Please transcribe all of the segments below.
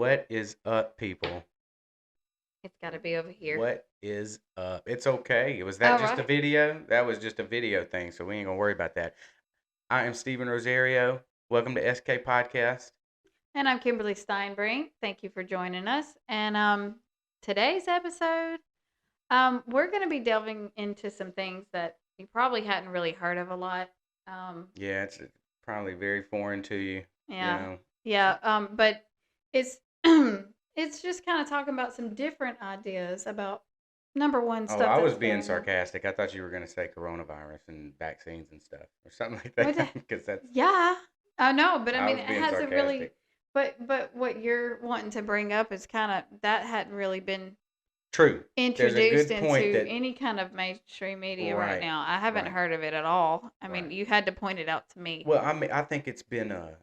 What is up, people? It's got to be over here. What is up? It's okay. Was that All just a right. video? That was just a video thing, so we ain't gonna worry about that. I am Stephen Rosario. Welcome to SK Podcast. And I'm Kimberly Steinbrink. Thank you for joining us. And today's episode, we're going to be delving into some things that you probably hadn't really heard of a lot. Yeah, it's probably very foreign to you. You Yeah, know. yeah. But it's it's just kind of talking about some different ideas about number one Oh, stuff I was that's being going on. sarcastic. I thought you were gonna say coronavirus and vaccines and stuff or something like What? that, because that's. Yeah, I know, but I I mean, was it being hasn't really. sarcastic. But what you're wanting to bring up is kind of that hadn't really been True. There's a introduced good point into that. any kind of mainstream media right Right. now. I haven't Right. heard of it at all. I mean, Right. you had to point it out to me. Well, I mean, I think it's been a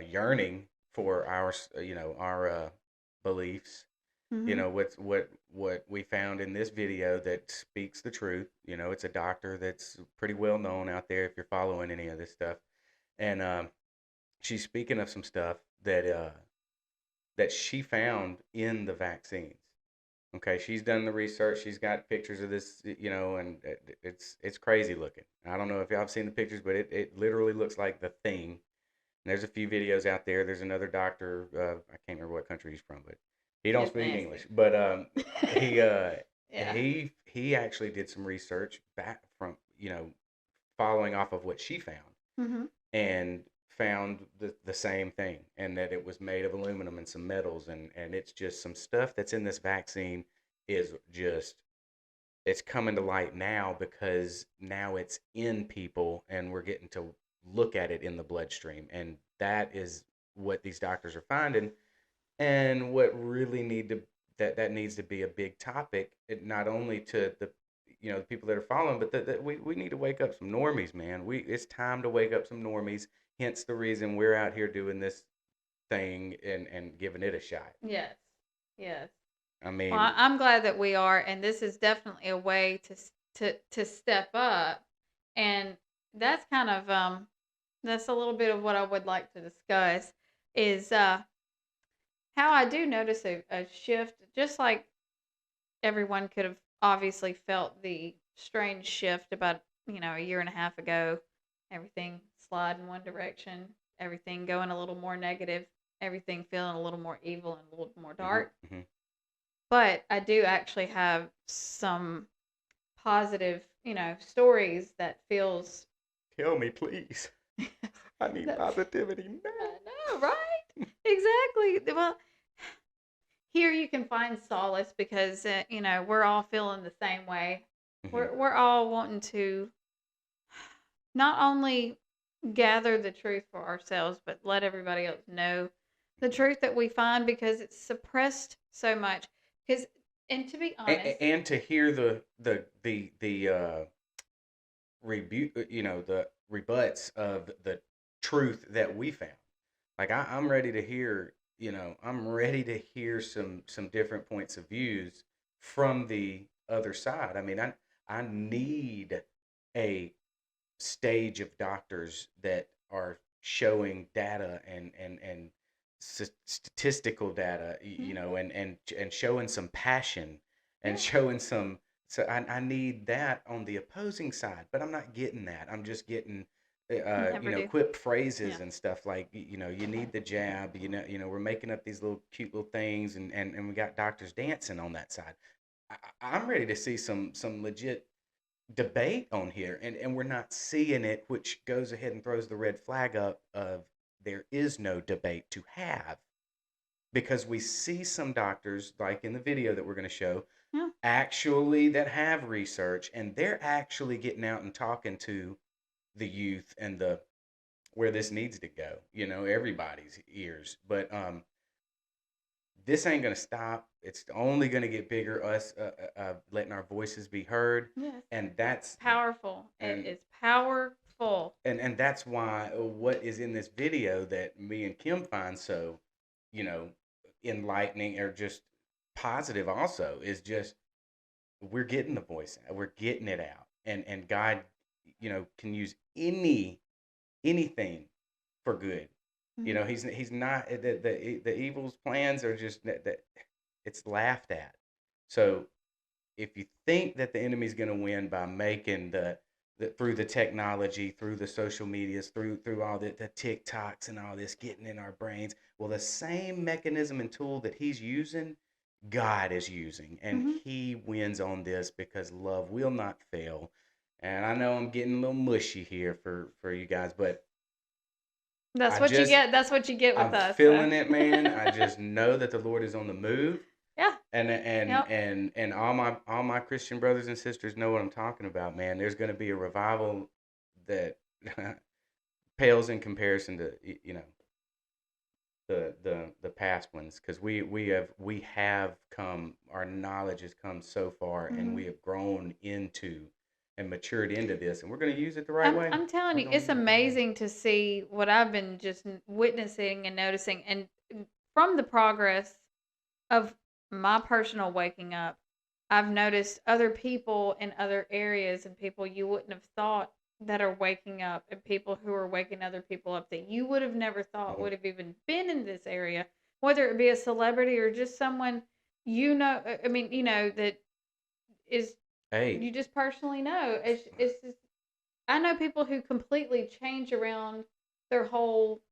yearning for our beliefs. Hmm. What we found in this video that speaks the truth. It's a doctor that's pretty well known out there if you're following any of this stuff, and she's speaking of some stuff that she found in the vaccines. Okay, she's done the research. She's got pictures of this, and it's crazy looking. I don't know if y'all have seen the pictures, but it literally looks like the thing. And there's a few videos out there. There's another doctor. I can't remember what country he's from, but he don't It's speak nasty. English. But he Yeah. he actually did some research back from following off of what she found, Hmm. and found the same thing, and that it was made of aluminum and some metals, and it's just some stuff that's in this vaccine is just it's coming to light now because now it's in people and we're getting to look at it in the bloodstream, and that is what these doctors are finding, and what really that needs to be a big topic, not only to the people that are following, but that we need to wake up some normies, man. It's time to wake up some normies. Hence the reason we're out here doing this thing and giving it a shot. Yes. Yes. I Well, mean, I'm glad that we are, and this is definitely a way to step up, and that's kind of that's a little bit of what I would like to discuss is how I do notice a shift, just like everyone could have obviously felt the strange shift about, a year and a half ago. Everything slide in one direction, everything going a little more negative, everything feeling a little more evil and a little more hmm dark. hmm But I do actually have some positive, stories that feels kill me, please. I need that positivity now. I know, right? Exactly. Well, here you can find solace because we're all feeling the same way. hmm We're all wanting to not only gather the truth for ourselves, but let everybody else know the truth that we find because it's suppressed so much. Because, and to be honest, and to hear the rebuke, the rebuts of the truth that we found. Like I'm ready to hear, I'm ready to hear some different points of views from the other side. I mean, I need a stage of doctors that are showing data and statistical data, mhm, and showing some passion and yeah, showing some. So I need that on the opposing side, but I'm not getting that. I'm just getting never do. quip phrases Yeah. and stuff like, you need the jab. We're making up these little cute little things, and we got doctors dancing on that side. I'm ready to see some legit debate on here, and we're not seeing it, which goes ahead and throws the red flag up of there is no debate to have, because we see some doctors, like in the video that we're going to show, Yeah. actually that have research, and they're actually getting out and talking to the youth and the where this needs to go, everybody's ears. But this ain't gonna stop. It's only gonna get bigger. Us letting our voices be heard, Yes. and It's that's powerful. It and is powerful. and that's why what is in this video that me and Kim find so, you know, enlightening or just positive also is just we're getting the voice out, we're getting it out, and God, can use anything for good. You Mhm. know, he's not the evil's plans are just that it's laughed at. So if you think that the enemy's going to win by making the through the technology, through the social medias, through all the TikToks and all this getting in our brains, well, the same mechanism and tool that he's using, God is using, and Mhm. he wins on this because love will not fail. And I know I'm getting a little mushy here for you guys, but That's I what you just get. That's what you get with I'm us. So. feeling it, man. I just know that the Lord is on the move, Yeah. and Yep. and and all my Christian brothers and sisters know what I'm talking about, man. There's going to be a revival that pales in comparison to the past ones, because we have come, our knowledge has come so far, and Mhm. we have grown into and matured into this, and we're going to use it the right I'm way. I'm telling We're you, going to it's use it the right way. amazing to see what I've been just witnessing and noticing, and from the progress of my personal waking up, I've noticed other people in other areas and people you wouldn't have thought that are waking up, and people who are waking other people up that you would have never thought Mhm. would have even been in this area, whether it be a celebrity or just someone you know. I mean, that is Hey, you just personally know. It's just, I know people who completely change around their whole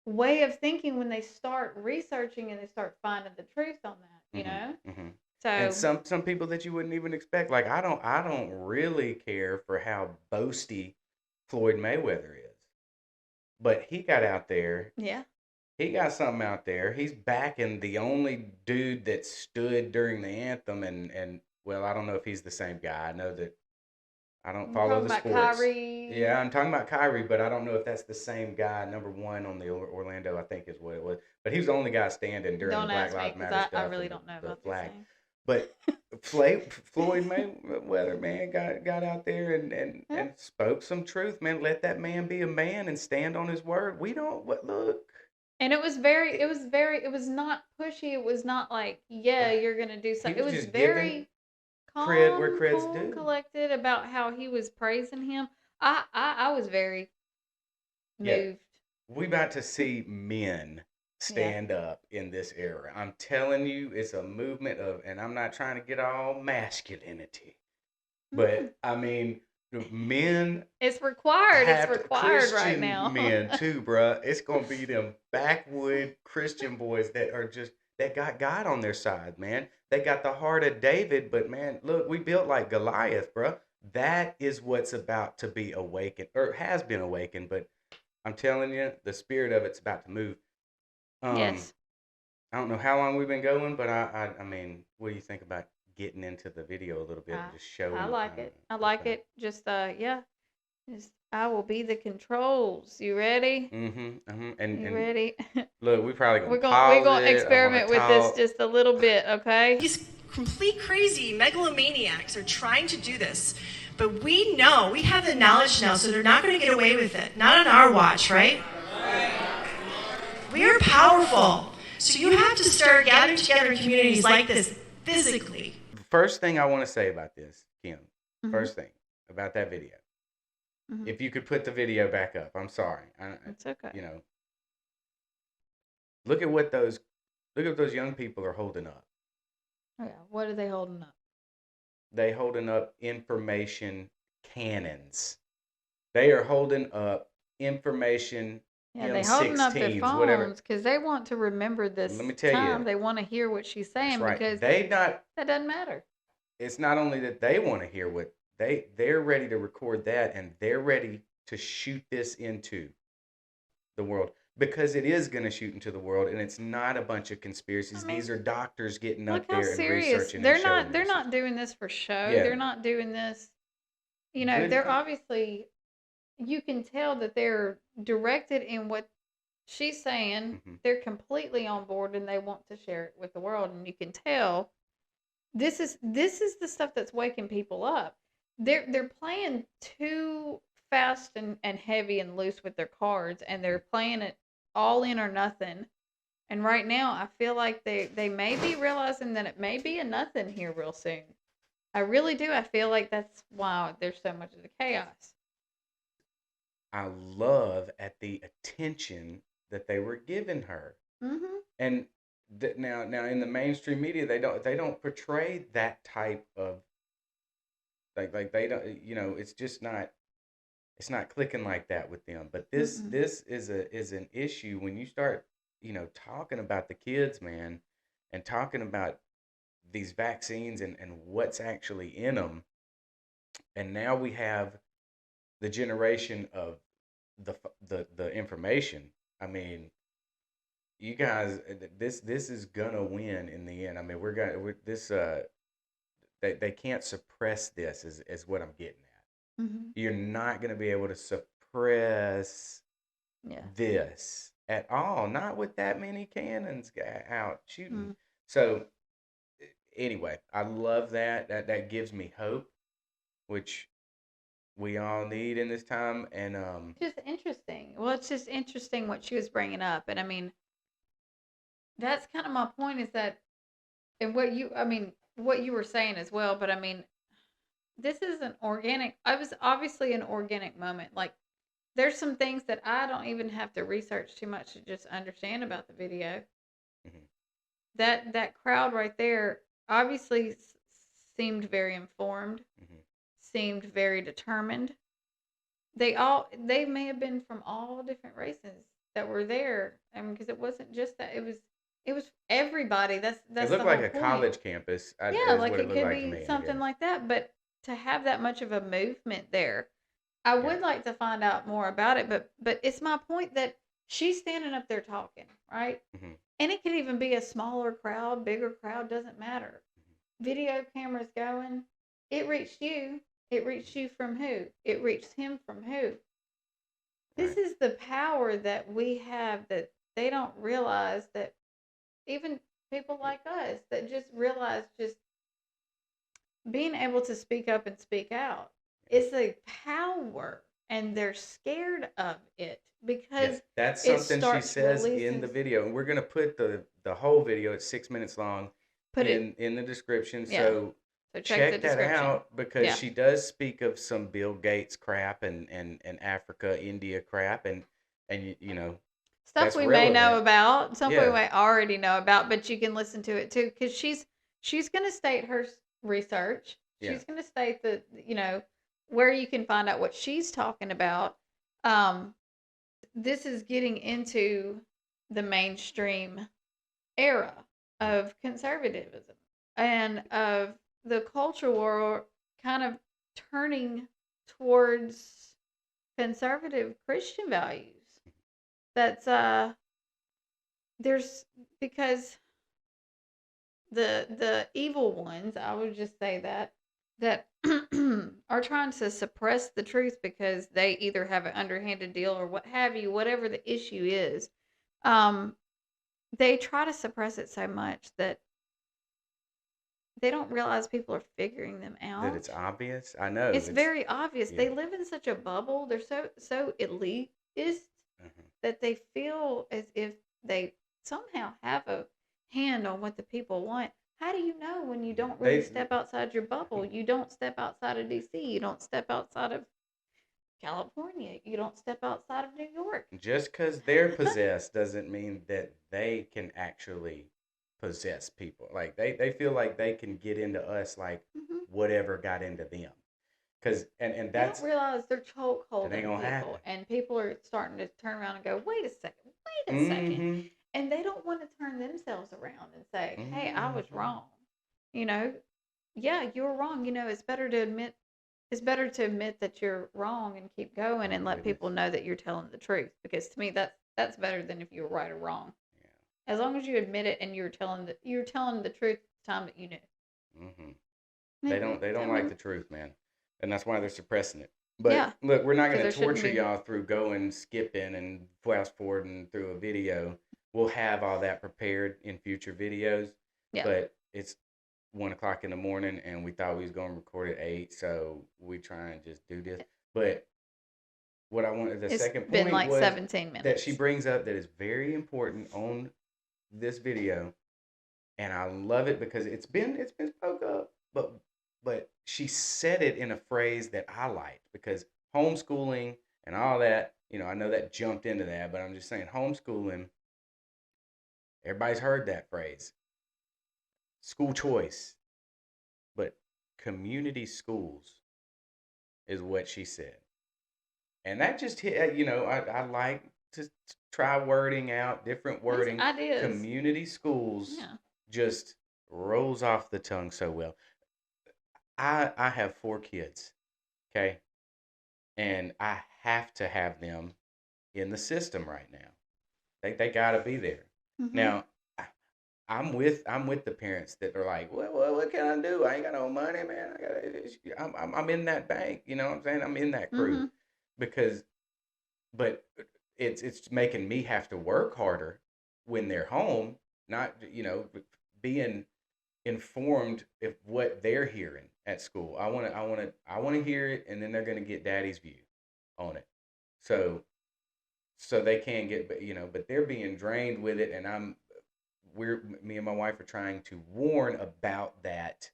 way of thinking when they start researching and they start finding the truth on that. hmm hmm and So, some people that you wouldn't even expect. Like I don't really care for how boasty Floyd Mayweather is, but he got out there. yeah. He got something out there. He's backing the only dude that stood during the anthem, and well, I don't know if he's the same guy. I know that I don't I'm follow talking the about sports. Kyrie. Yeah, I'm talking about Kyrie, but I don't know if that's the same guy. Number one on the Orlando, I think is what it was. But he was the only guy standing during the Don't Black ask me Lives because Matter I stuff really and the, don't know the about these flag. things. But Floyd Mayweather, man, got out there and Yeah. and spoke some truth, man. Let that man be a man and stand on his word. We don't look. And it It, was very, it was not pushy. It was not like, yeah, you're going to do he something. It was was just giving very cred where calm, cred's cool, due. collected about how he was praising him. I was very Yeah, moved. we about to see men Yeah. stand up in this era. I'm telling you, it's a movement of, and I'm not trying to get all masculinity, Mm. but I mean, the men It's required. It's have to, required right Christian now. men too, bruh. It's gonna be them backwood Christian boys that are just that got God on their side, man. They got the heart of David, but man, look, we built like Goliath, bruh. That is what's about to be awakened, or has been awakened, but I'm telling you, the spirit of it's about to move. Um, Yes. I don't know how long we've been going, but I mean, what do you think about getting into the video a little bit I and just I showing? like it. I like Okay. it. Just yeah. Just, I will be the controls. You ready? And You ready? look, we probably gonna We're pause gonna it. I'm gonna experiment with this talk. just a little bit, okay? These complete crazy megalomaniacs are trying to do this. But we know, we have the knowledge now, so they're not going to get away with it. Not on our watch, right? We are powerful. So you have to start gathering together in communities like this physically. First thing I want to say about this, Kim. Mhm. First thing about that video. Mhm. If you could put the video back up, I'm sorry. It's okay. You know, look at what those young people are holding up. Oh yeah. What are they holding up? They holding up information cannons. They are holding up information Yeah, they holding up their M16s, whatever. phones because they want to remember Let this me tell time. you, They want to hear what she's that's saying right. because They not. that doesn't matter. It's not only that they want to hear what they're ready to record that, and they're ready to shoot this into the world, because it is going to shoot into the world, and it's not a bunch of I conspiracies. mean, These are doctors getting look up how there and serious. researching and showing They're this. not doing this for show. Yeah, They're not doing this. good. They're obviously, you can tell that they're directed in what she's saying. Mhm. They're completely on board and they want to share it with the world, and you can tell this is the stuff that's waking people up. They're playing too fast and heavy and loose with their cards, and they're playing it all in or nothing. And right now, I feel like they may be realizing that it may be a nothing here real soon. I really do. I feel like that's why there's so much of the chaos. I love at the attention that they were giving her. Mm-hmm. And now in the mainstream media, they don't portray that type of like they don't, it's just not, it's not clicking like that with them. But Mm-mm. this is an issue when you start, talking about the kids, man, and talking about these vaccines and what's actually in them. And now we have the generation of the information. I mean, you guys, this is gonna win in the end. I mean, we're this they can't suppress this is what I'm getting at. Mm-hmm. You're not gonna be able to suppress Yeah. this at all. Not with that many cannons out shooting. Mm. So anyway, I love that. That gives me hope, which we all need in this time. And Just interesting. Well, it's just interesting what she was bringing up, and I mean, that's kind of my point. Is that, and what you were saying as well. But I mean, this is an organic. I was obviously an organic moment. Like, there's some things that I don't even have to research too much to just understand about the video. mhm, That crowd right there obviously seemed very informed, mhm. seemed very determined. They may have been from all different races that were there. I mean, because it wasn't just that, it was everybody. That's It the looked like whole a point. college campus, Yeah, is like what it it looked could like to be me, I something guess. like that, but to have that much of a movement there, I Yeah. would like to find out more about it, but it's my point that she's standing up there talking, right? Mhm, And it could even be a smaller crowd, bigger crowd, doesn't matter. mhm. Video cameras going. It reached you. It reached you from who? It reached him from who? This Right. is the power that we have that they don't realize, that even people like us that just realize, just being able to speak up and speak out is a power, and they're scared of it Yeah, because that's it something she starts says in releasing. the video, and we're gonna put the whole video. It's 6 minutes long Put it, in the description. yeah. So So check the check that description. out because Yeah. she does speak of some Bill Gates crap and Africa, India crap, and Stuff that's we may know relevant. about, stuff we Yeah, may already know about, but you can listen to it too because she's going to state her research. yeah. She's going to state the where you can find out what she's talking about. Um, this is getting into the mainstream era Mhm. of conservatism and of the culture war kind of turning towards conservative Christian values. That's there's because the evil ones, I would just say that are trying to suppress the truth because they either have an underhanded deal or what have you, whatever the issue is. Um, they try to suppress it so much that they don't realize people are figuring them That it's out. obvious. I know It's it's very obvious. yeah. They live in such a bubble. They're so elitist Mhm. that they feel as if they somehow have a hand on what the people want. How do you know when you don't really They step outside your bubble? You don't step outside of DC. You don't step outside of California. You don't step outside of New York. just because they're possessed doesn't mean that they can actually possess people. Like they feel like they can get into us like Mhm. whatever got into them. Cause and They don't that's realize they're choke that ain't holding gonna people, happen. and people are starting to turn around and go, "Wait a second, wait a second," Mm-hmm. and they don't want to turn themselves around and say, "Hey, I was Mm-hmm. wrong." You know, yeah, you were wrong. It's better to admit. It's better to admit that you're wrong and keep going Oh and let goodness. people know that you're telling the truth. Because to me, that's better than if you were right or wrong. Yeah. As long as you admit it and you're telling the truth at the time that you knew. Mm-hmm. They I don't like mean, the truth, man, and that's why they're suppressing it. yeah, But look, we're not because gonna there shouldn't torture be. y'all through going skipping and fast forwarding through a video. We'll have all that prepared in future videos, Yeah, but it's 1 o'clock in the morning, and we thought we was gonna record at 8, so we try and just do this. But what I wanted, the it's second been point like was 17 that she minutes. brings up that is very important on this video, and I love it because it's been spoke up, but she said it in a phrase that I liked because homeschooling and all that, I know that jumped into that, but I'm just saying homeschooling, everybody's heard that phrase, school choice, but community schools is what she said. And that just hit, I like to try wording out, different These wording. ideas. Community schools Yeah. just rolls off the tongue so well. I have 4 kids, okay? And I have to have them in the system right now. They got to be there. Mm-hmm. Now, I'm with the parents that are like, well, what can I do? I ain't got no money, man. I'm in that bank. You know what I'm saying? I'm in that crew Mm-hmm. because, but it's making me have to work harder when they're home, not being informed of what they're hearing at school. I want to hear it, and then they're gonna get daddy's view on it. So they can get, but they're being drained with it, and me and my wife are trying to warn about that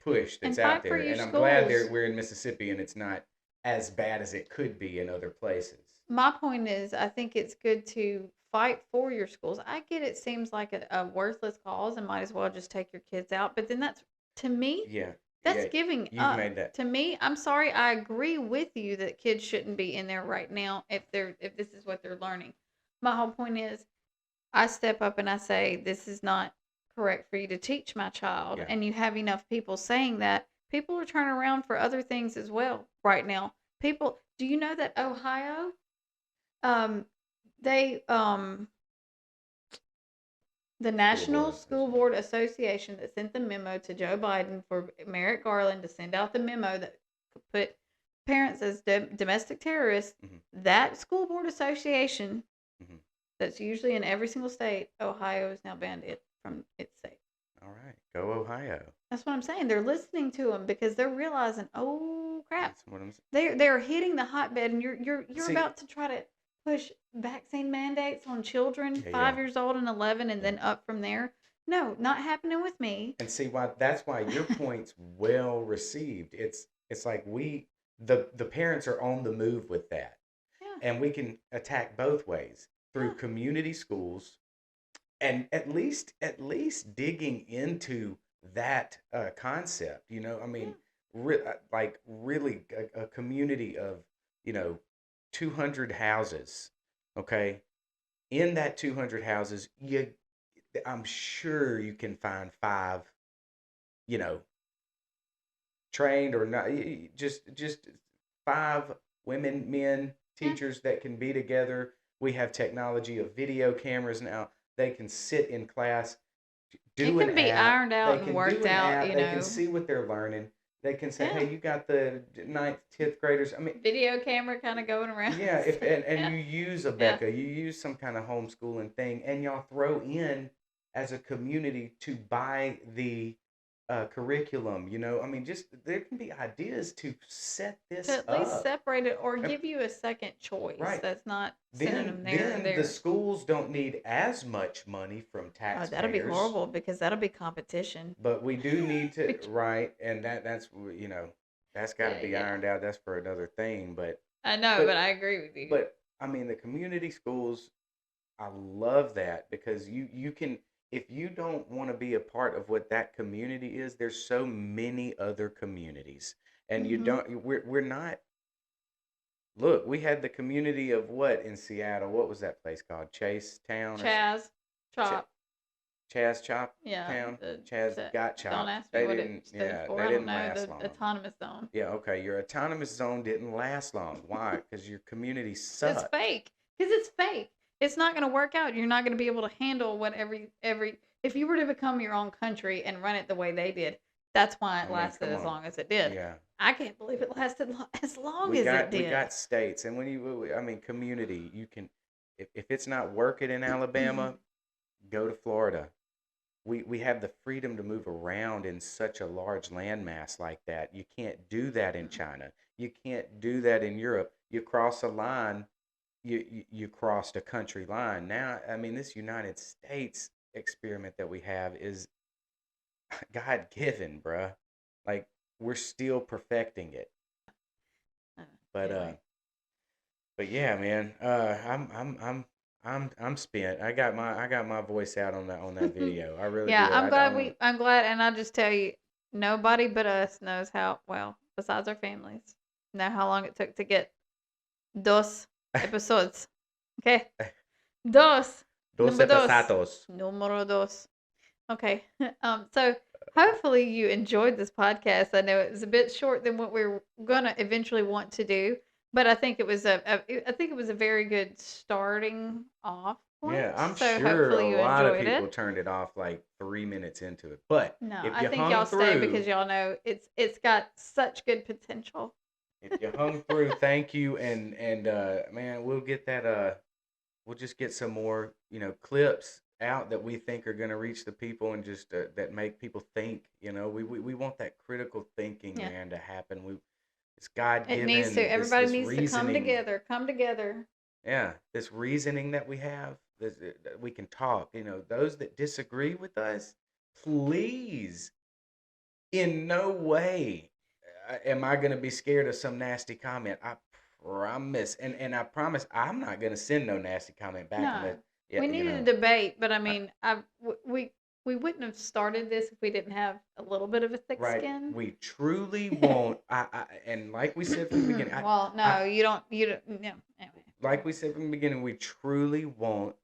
push And that's out fight for there, your and I'm glad schools. we're in Mississippi and it's not as bad as it could be in other places. My point is, I think it's good to fight for your schools. I get it seems like a worthless cause and might as well just take your kids out. But then to me, Yeah, that's yeah, giving you've up. made that. To me, I'm sorry, I agree with you that kids shouldn't be in there right now if this is what they're learning. My whole point is, I step up and I say, this is not correct for you to teach my child. Yeah. And you have enough people saying that. People are turning around for other things as well right now. Do you know that Ohio, um, they, the National School Board Association that sent the memo to Joe Biden for Merrick Garland to send out the memo that put parents as domestic terrorists, Mm-hmm. that school board association Mm-hmm. that's usually in every single state, Ohio has now banned it from its state. All right, go Ohio. That's what I'm saying. They're listening to them because they're realizing, oh crap, That's what I'm saying. they're hitting the hotbed, and you're See, about to try to push vaccine mandates on children Yeah, 5 years old and 11, and Yeah. then up from there. No, not happening with me. and see why that's why your point's well received. It's like the parents are on the move with that, Yeah, and we can attack both ways through yeah. community schools, and at least digging into that concept. I mean, like really a community of 200 houses. Okay, in that 200 houses, I'm sure you can find 5, you know, trained or not, just 5 women, men, Yeah. teachers that can be together. We have technology of video cameras now. They can sit in class, It do can an be app. ironed out They and can do worked an out, app. They can see what they're learning. They can say, Yeah. "Hey, you got the 9th, 10th graders." I mean, Video camera kind of going around. yeah, and Yeah. you use a Yeah. Becca, you use some kind of homeschooling thing, and y'all throw in as a community to buy the curriculum. I mean, just there can be ideas to set this To at least up. separate it or Yep. give you a second choice. Right. That's not sending them there Then and the there. schools don't need as much money from Oh, taxpayers. that'll be horrible because that'll be competition. But we do need to, Which- right, and that's got to Yeah, be yeah. ironed out. That's for another thing. But I know, but I agree with you. But I mean, the community schools, I love that because you can, if you don't want to be a part of what that community is, there's so many other communities, and you Mhm. don't. We're not. Look, we had the community of what in Seattle? What was that place called? Chase Town or Chaz, Chop. Chaz Chop Yeah. Town? the- Chaz the- got chopped. Don't ask me They what didn't. it stands Yeah, for. they I don't didn't know. last The long. autonomous zone. Yeah, okay. Your autonomous zone didn't last long. Why? Because your community It's sucked. fake. Because it's fake. It's not going to work out. You're not going to be able to handle what every. If you were to become your own country and run it the way they did, that's why I it mean, lasted come as on. long as it did. Yeah. I can't believe it lasted as long we as got it did. we got states, and I mean, community. You can, if it's not working in Alabama, go to Florida. We have the freedom to move around in such a large landmass like that. You can't do that in China. You can't do that in Europe. You cross a line, you crossed a country line. Now, I mean, this United States experiment that we have is God given, bruh. Like we're still perfecting it. But Anyway. But yeah, man, I'm spent. I got my voice out on that video. I really Yeah, did. I don't. I'm glad, and I'll just tell you, nobody but us knows how well, besides our families, know how long it took to get dos episodes. Okay, dos, Dos number dos, episatos. numero dos. Okay, so hopefully you enjoyed this podcast. I know it was a bit short than what we're gonna eventually want to do, but I think it was I think it was a very good starting off Yeah, point. I'm So sure a hopefully you lot of enjoyed people it. turned it off like 3 minutes into it. But No, if I you think y'all hung stay because through, y'all know it's got such good potential. if you hung through, thank you. And man, we'll get that. We'll just get some more, clips out that we think are going to reach the people and just that make people think. We want that critical thinking, Yeah, man, to happen. It's God it needs to. given. Everybody This needs to come reasoning. together. Come together. Yeah, this reasoning that we have, that we can talk. Those that disagree with us, please, in no way am I going to be scared of some nasty comment. I promise, and I promise I'm not going to send no nasty comment back No, unless, yeah, we needed a debate, but I I, mean, we wouldn't have started this if we didn't have a little bit of a thick right. skin. We truly won't. And like we said from the beginning, Well, I no, you don't. You don't. No. Anyway. like we said from the beginning, we truly want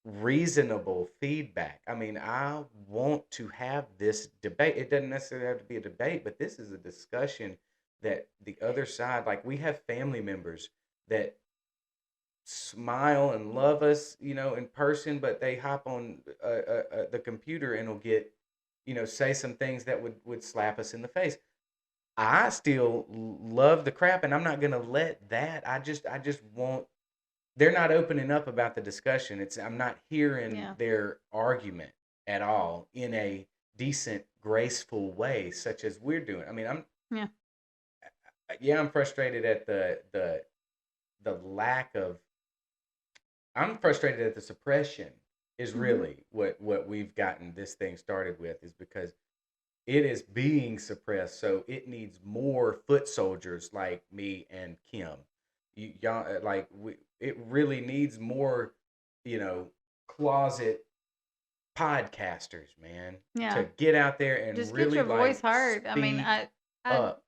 reasonable feedback. I mean, I want to have this debate. It doesn't necessarily have to be a debate, but this is a discussion that the other side, like we have family members that smile and love us, in person, but they hop on the computer and will get, say some things that would slap us in the face. I still love the crap, and I'm not gonna let that. I just want. They're not opening up about the discussion. I'm not hearing Yeah. their argument at all in a decent, graceful way, such as we're doing. I mean, Yeah. yeah, I'm frustrated at the lack of. I'm frustrated at the suppression. Is Hmm. really what we've gotten this thing started with, is because it is being suppressed, so it needs more foot soldiers like me and Kim. Y'all, it really needs more, you know, closet podcasters, man, to Yeah. get out there and Just get really your voice like heard. I mean, speak I. up,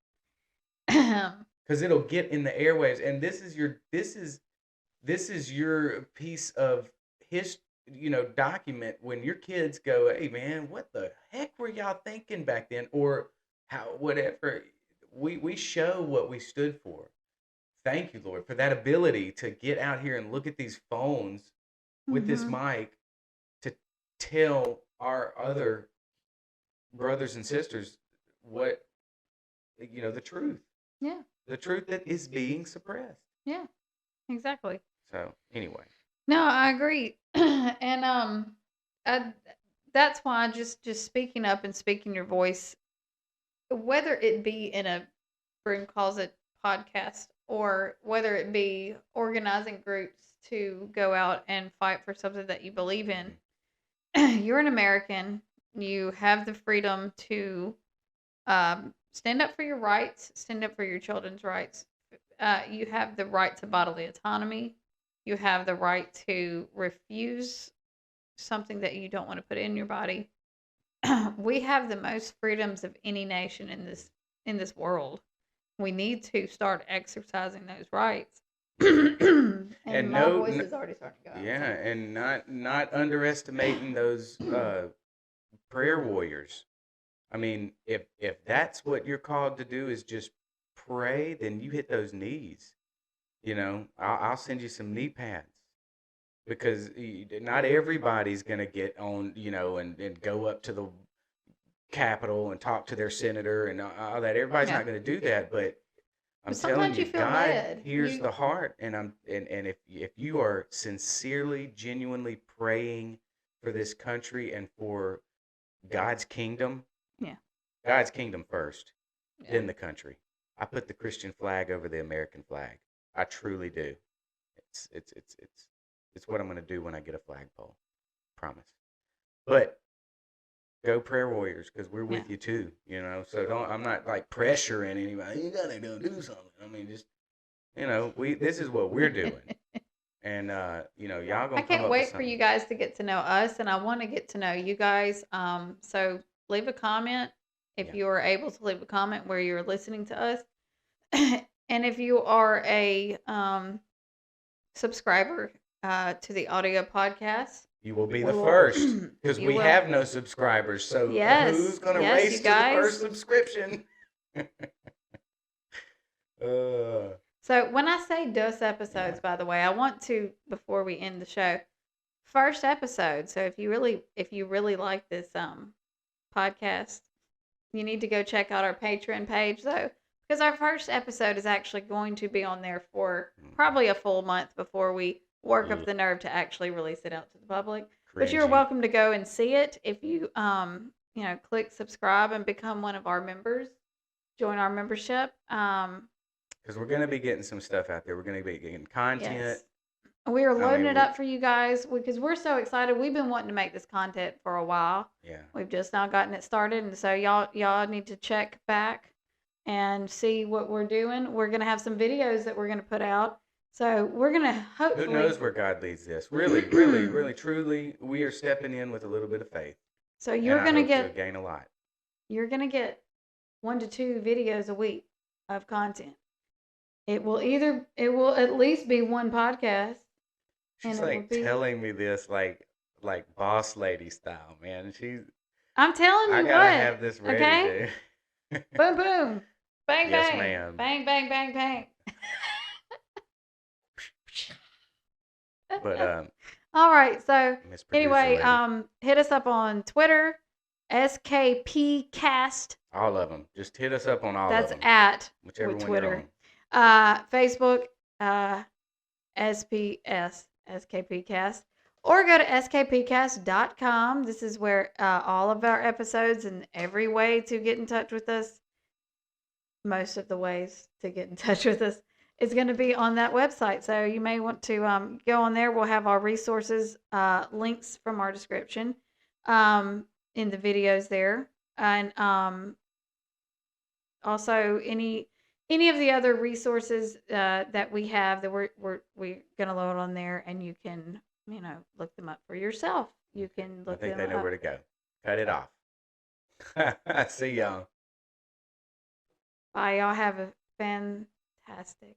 because it'll get in the airwaves. And this is your piece of his, document when your kids go, hey man, what the heck were y'all thinking back then, or how, whatever. We show what we stood for. Thank you, Lord, for that ability to get out here and look at these phones with this Hmm. mic to tell our other brothers and sisters what, the truth, Yeah. the truth that is being suppressed. Yeah. Exactly. So anyway, No, I agree. And I, that's why just speaking up and speaking your voice, whether it be in a broom closet podcast or whether it be organizing groups to go out and fight for something that you believe in, mhm, you're an American. You have the freedom to stand up for your rights, stand up for your children's rights. You have the right to bodily autonomy. You have the right to refuse something that you don't want to put in your body. We have the most freedoms of any nation in this world. We need to start exercising those rights. And and my no, voice is already starting to go out. yeah, So. and not underestimating those prayer warriors. I mean, if that's what you're called to do, is just pray, then you hit those knees. I'll send you some knee pads, because not everybody's gonna get on, and go up to the Capitol and talk to their senator and all that. Everybody's Yeah. not gonna do that, but I'm But telling sometimes you, you feel God led. hears the heart, and if you are sincerely, genuinely praying for this country and for God's kingdom, Yeah. God's kingdom first, Yeah. then the country. I put the Christian flag over the American flag. I truly do. It's what I'm going to do when I get a flagpole. Promise. But go prayer warriors, because we're Yeah. with you too. So don't. I'm not like pressuring anybody. You gotta go do something. I mean, just this is what we're doing. And y'all I gonna come can't up with wait for something. you guys to get to know us, and I want to get to know you guys. So leave a comment if Yeah. you are able to leave a comment where you're listening to us, and if you are a subscriber to the audio podcast, You will be the we will- first because you we will. have no subscribers. So Yes, who's gonna yes, race you to the guys. first subscription? So when I say DUS episodes, by the way, I want to, before we end the show, first episode. So if you really like this podcast, you need to go check out our Patreon page though, because our first episode is actually going to be on there for probably a full month before we work up the nerve to actually release it out to the public. But you're Cringy. welcome to go and see it if you click subscribe and become one of our members. Join our membership. Because we're gonna be getting some stuff out there. We're gonna be getting content. Yes. We are loading it up for you guys because we're so excited. We've been wanting to make this content for a while. Yeah. We've just now gotten it started, and so y'all need to check back and see what we're doing. We're gonna have some videos that we're gonna put out. So we're gonna hopefully. Who knows where God leads this? Really, really, really, truly, we are stepping in with a little bit of faith. So you're gonna get gain a lot. You're gonna get 1 to 2 videos a week of content. It will at least be one podcast. She's like telling me this like boss lady style, man. I'm telling you I gotta have this ready. Okay? Boom, boom. Bang, Yes, bang. ma'am. Bang, bang, bang, bang. But all right. So Miss Producer anyway, Lady. hit us up on Twitter, SKPcast. All of them. Just hit us up on all That's of them. at Whichever with one Twitter. you're on. Facebook, SKPcast. Or go to skpcast.com. This is where all of our episodes and every way to get in touch with us, most of the ways to get in touch with us, is going to be on that website. So you may want to go on there. We'll have our resources, links from our description in the videos there. And also any of the other resources that we have that we're going to load on there, and you can look them up for yourself. You can look them up. I think they know where to go. Cut it off. See y'all. Bye. Y'all have a fantastic